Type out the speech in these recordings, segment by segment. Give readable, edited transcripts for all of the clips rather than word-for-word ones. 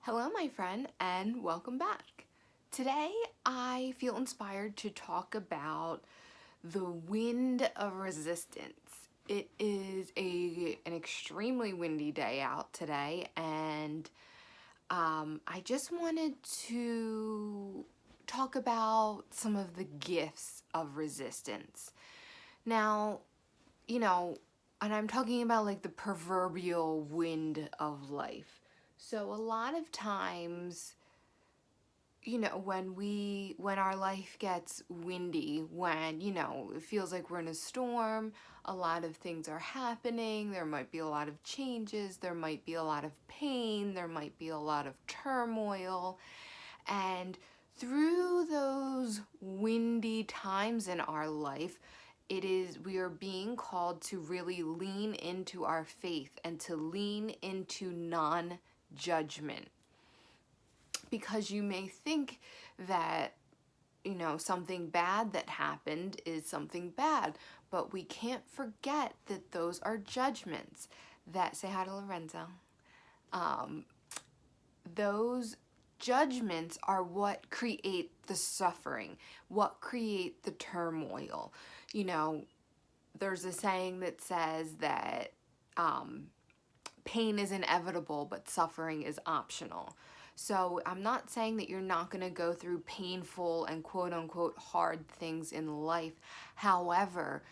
Hello, my friend, and welcome back. Today, I feel inspired to talk about the wind of resistance. It is an extremely windy day out today, and I just wanted to talk about some of the gifts of resistance. Now, you know, and I'm talking about like the proverbial wind of life. So a lot of times, when our life gets windy, when, it feels like we're in a storm, a lot of things are happening, there might be a lot of changes, there might be a lot of pain, there might be a lot of turmoil, and through those windy times in our life, we are being called to really lean into our faith and to lean into non-judgment, because you may think that something bad that happened is something bad, but we can't forget that those are judgments. That Say hi to Lorenzo. um, those judgments are what create the suffering, what create the turmoil. There's a saying that says that pain is inevitable, but suffering is optional. So I'm not saying that you're not going to go through painful and quote unquote hard things in life. However,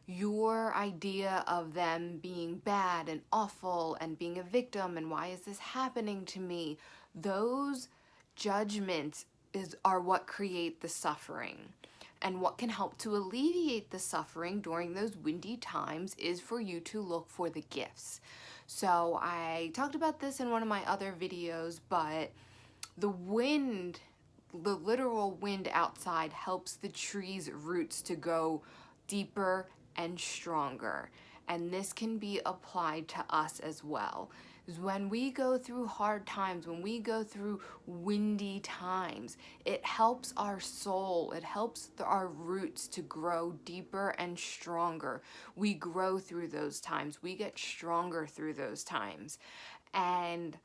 your idea of them being bad and awful and being a victim and why is this happening to me, those judgments are what create the suffering. And what can help to alleviate the suffering during those windy times is for you to look for the gifts. So I talked about this in one of my other videos, but the wind, the literal wind outside, helps the tree's roots to go deeper and stronger. And this can be applied to us as well. Is when we go through hard times, when we go through windy times, it helps our soul, it helps our roots to grow deeper and stronger. We grow through those times, we get stronger through those times. And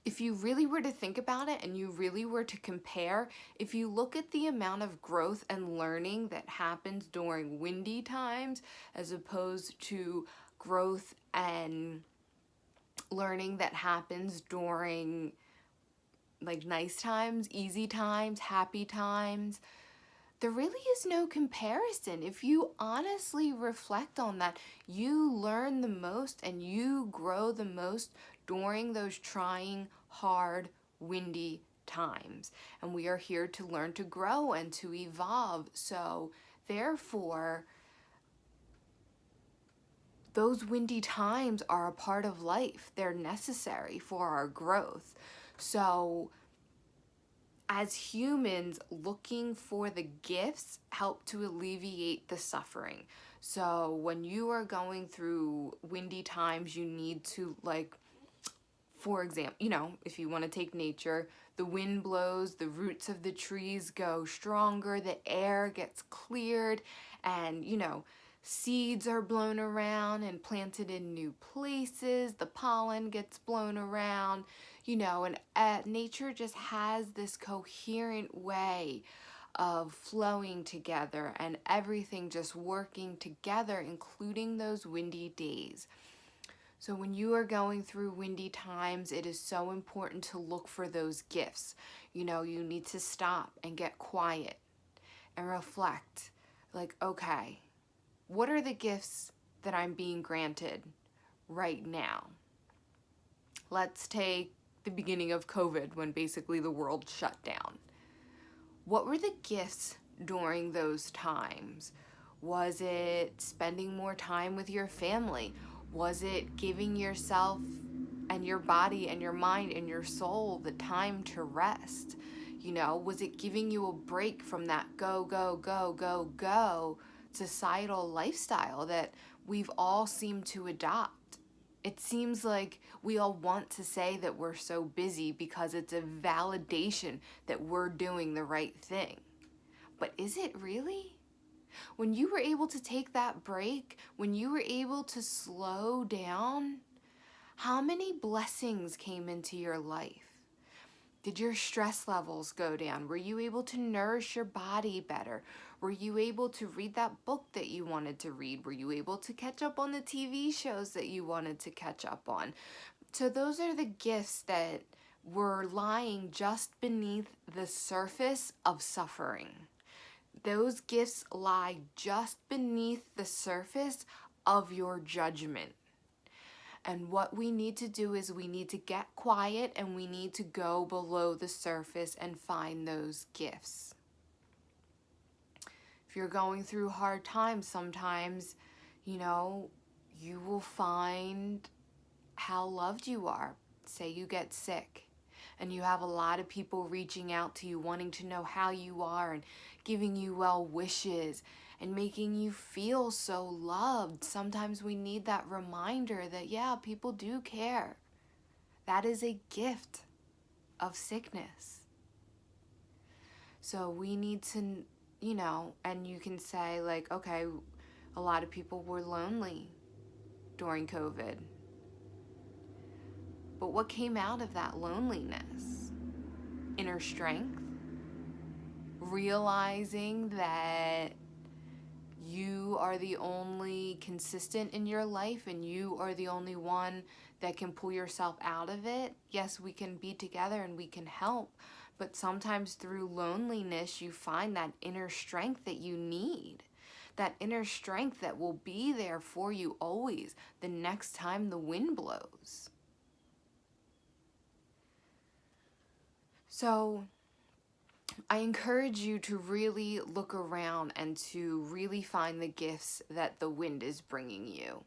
if you really were to think about it and you really were to compare, if you look at the amount of growth and learning that happens during windy times as opposed to growth and learning that happens during like nice times, easy times, happy times, there really is no comparison. If you honestly reflect on that, you learn the most and you grow the most during those trying, hard, windy times. And we are here to learn to grow and to evolve. So therefore, those windy times are a part of life. They're necessary for our growth. So as humans, looking for the gifts help to alleviate the suffering. So when you are going through windy times, you need to, like, for example, if you want to take nature, the wind blows, the roots of the trees go stronger, the air gets cleared, and, seeds are blown around and planted in new places, the pollen gets blown around, and nature just has this coherent way of flowing together and everything just working together, including those windy days. So when you are going through windy times, it is so important to look for those gifts. You need to stop and get quiet and reflect. Like, okay, what are the gifts that I'm being granted right now? Let's take the beginning of COVID when basically the world shut down. What were the gifts during those times? Was it spending more time with your family? Was it giving yourself and your body and your mind and your soul the time to rest? Was it giving you a break from that go, go, go, go, go societal lifestyle that we've all seemed to adopt? It seems like we all want to say that we're so busy because it's a validation that we're doing the right thing. But is it really? When you were able to take that break, when you were able to slow down, how many blessings came into your life? Did your stress levels go down? Were you able to nourish your body better? Were you able to read that book that you wanted to read? Were you able to catch up on the TV shows that you wanted to catch up on? So those are the gifts that were lying just beneath the surface of suffering. Those gifts lie just beneath the surface of your judgment. And what we need to do is we need to get quiet and we need to go below the surface and find those gifts. If you're going through hard times, sometimes, you will find how loved you are. Say you get sick and you have a lot of people reaching out to you, wanting to know how you are and giving you well wishes and making you feel so loved. Sometimes we need that reminder that, yeah, people do care. That is a gift of sickness. So we need to, and you can say like, okay, a lot of people were lonely during COVID. But what came out of that loneliness? Inner strength, realizing that you are the only consistent in your life and you are the only one that can pull yourself out of it. Yes, we can be together and we can help, but sometimes through loneliness you find that inner strength that you need. That inner strength that will be there for you always the next time the wind blows. So I encourage you to really look around and to really find the gifts that the wind is bringing you.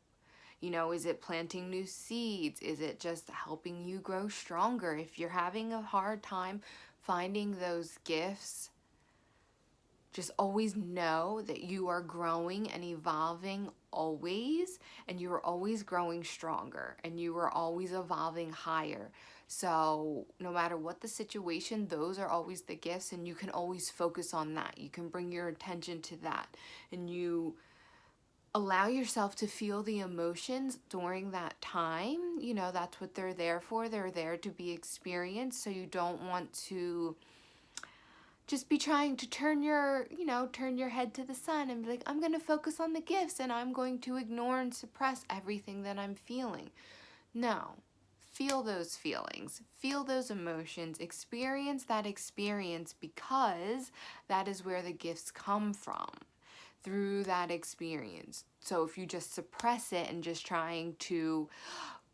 Is it planting new seeds? Is it just helping you grow stronger? If you're having a hard time finding those gifts, just always know that you are growing and evolving always, and you are always growing stronger, and you are always evolving higher. So no matter what the situation, those are always the gifts, and you can always focus on that. You can bring your attention to that, and you allow yourself to feel the emotions during that time. That's what they're there for. They're there to be experienced, so you don't want to just be trying to turn your head to the sun and be like, I'm going to focus on the gifts and I'm going to ignore and suppress everything that I'm feeling. No. Feel those feelings, feel those emotions, experience that experience, because that is where the gifts come from, through that experience. So if you just suppress it and just trying to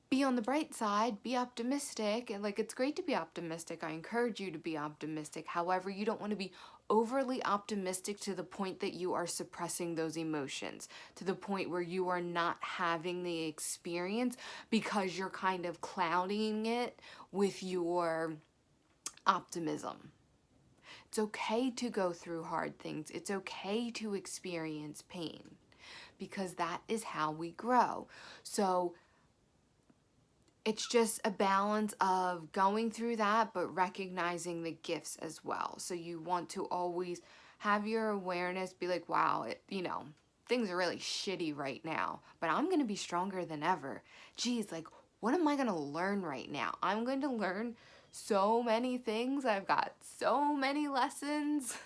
be on the bright side, be optimistic, and it's great to be optimistic. I encourage you to be optimistic. However, you don't want to be overly optimistic to the point that you are suppressing those emotions, to the point where you are not having the experience because you're kind of clouding it with your optimism. It's okay to go through hard things. It's okay to experience pain, because that is how we grow. So it's just a balance of going through that, but recognizing the gifts as well. So you want to always have your awareness be like, wow, things are really shitty right now, but I'm going to be stronger than ever. Geez, what am I going to learn right now? I'm going to learn so many things. I've got so many lessons,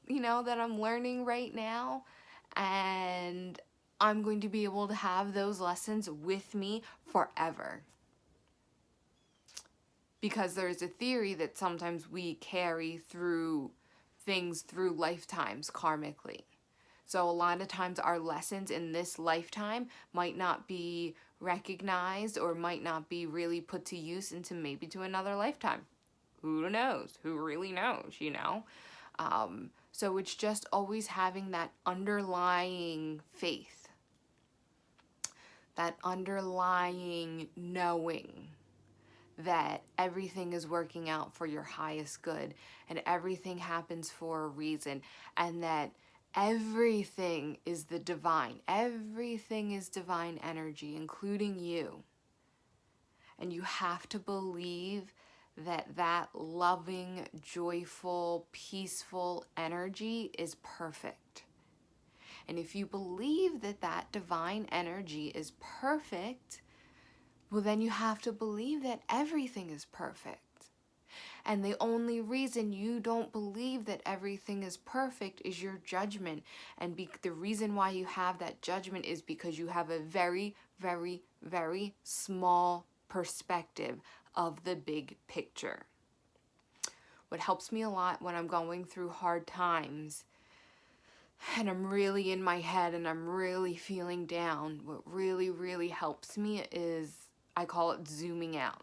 that I'm learning right now. And I'm going to be able to have those lessons with me forever. Because there's a theory that sometimes we carry through things through lifetimes karmically. So a lot of times our lessons in this lifetime might not be recognized or might not be really put to use into maybe to another lifetime. Who knows? Who really knows, So it's just always having that underlying faith. That underlying knowing that everything is working out for your highest good and everything happens for a reason, and that everything is the divine. Everything is divine energy, including you. And you have to believe that that loving, joyful, peaceful energy is perfect. And if you believe that that divine energy is perfect, well, then you have to believe that everything is perfect. And the only reason you don't believe that everything is perfect is your judgment. And the reason why you have that judgment is because you have a very, very, very small perspective of the big picture. What helps me a lot when I'm going through hard times and I'm really in my head and I'm really feeling down, what really, really helps me is, I call it zooming out.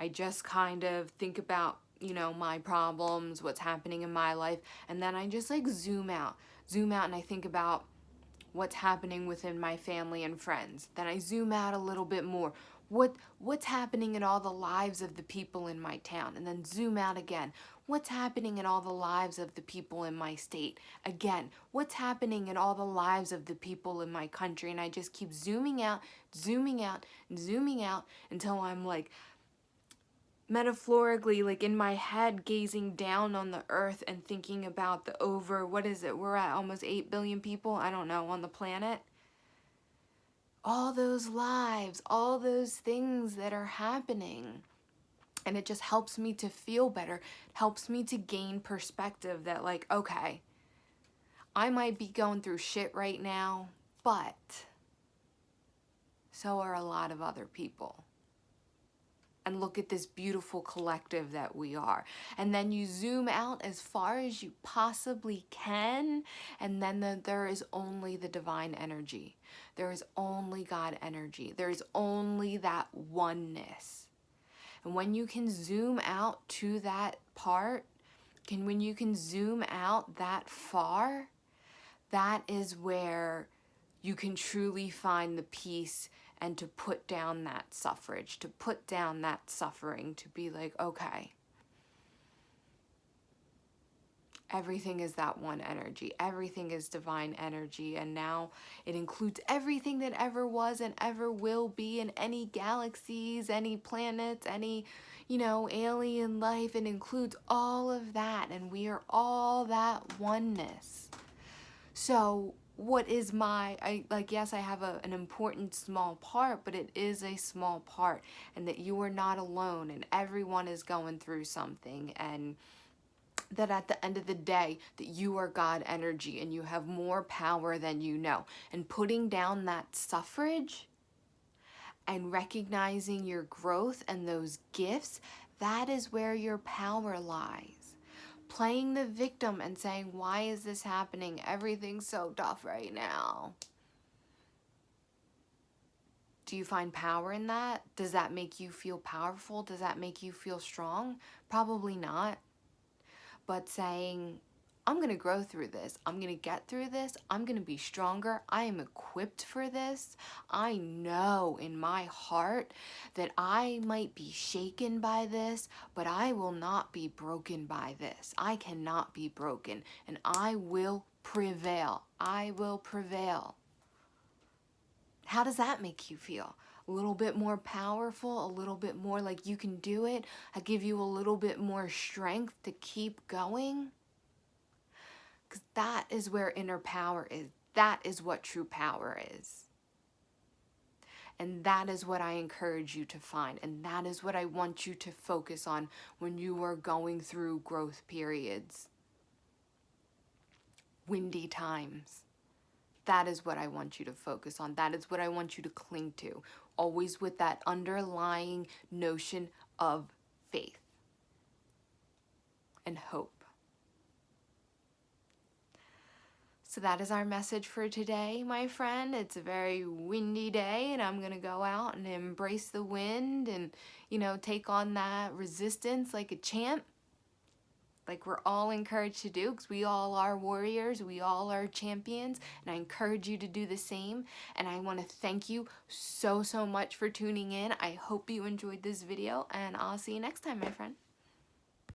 I just kind of think about, my problems, what's happening in my life, and then I just like zoom out and I think about what's happening within my family and friends. Then I zoom out a little bit more. What's happening in all the lives of the people in my town? And then zoom out again. What's happening in all the lives of the people in my state? Again, what's happening in all the lives of the people in my country? And I just keep zooming out, zooming out, and zooming out until I'm like metaphorically, like in my head, gazing down on the earth and thinking about the what is it? We're at almost 8 billion people, I don't know, on the planet. All those lives, all those things that are happening. And it just helps me to feel better. It helps me to gain perspective that like, okay, I might be going through shit right now, but so are a lot of other people. And look at this beautiful collective that we are. And then you zoom out as far as you possibly can, and then there is only the divine energy. There is only God energy. There is only that oneness. And when you can zoom out to that part, when you can zoom out that far, that is where you can truly find the peace and to put down that suffrage, to put down that suffering, to be like, okay, everything is that one energy. Everything is divine energy. And now it includes everything that ever was and ever will be in any galaxies, any planets, any, alien life. It includes all of that. And we are all that oneness. So what is yes, I have an important small part, but it is a small part, and that you are not alone, and everyone is going through something, and that at the end of the day, that you are God energy, and you have more power than you know. And putting down that suffrage and recognizing your growth and those gifts, that is where your power lies. Playing the victim and saying, why is this happening? Everything's so tough right now. Do you find power in that? Does that make you feel powerful? Does that make you feel strong? Probably not. But saying, I'm going to grow through this. I'm going to get through this. I'm going to be stronger. I am equipped for this. I know in my heart that I might be shaken by this, but I will not be broken by this. I cannot be broken, and I will prevail. I will prevail. How does that make you feel? A little bit more powerful, a little bit more like you can do it. I give you a little bit more strength to keep going. Because that is where inner power is. That is what true power is. And that is what I encourage you to find. And that is what I want you to focus on when you are going through growth periods. Windy times. That is what I want you to focus on. That is what I want you to cling to. Always with that underlying notion of faith and hope. So that is our message for today, my friend. It's a very windy day, and I'm going to go out and embrace the wind and, take on that resistance like a champ, like we're all encouraged to do, because we all are warriors, we all are champions, and I encourage you to do the same. And I want to thank you so, so much for tuning in. I hope you enjoyed this video, and I'll see you next time, my friend.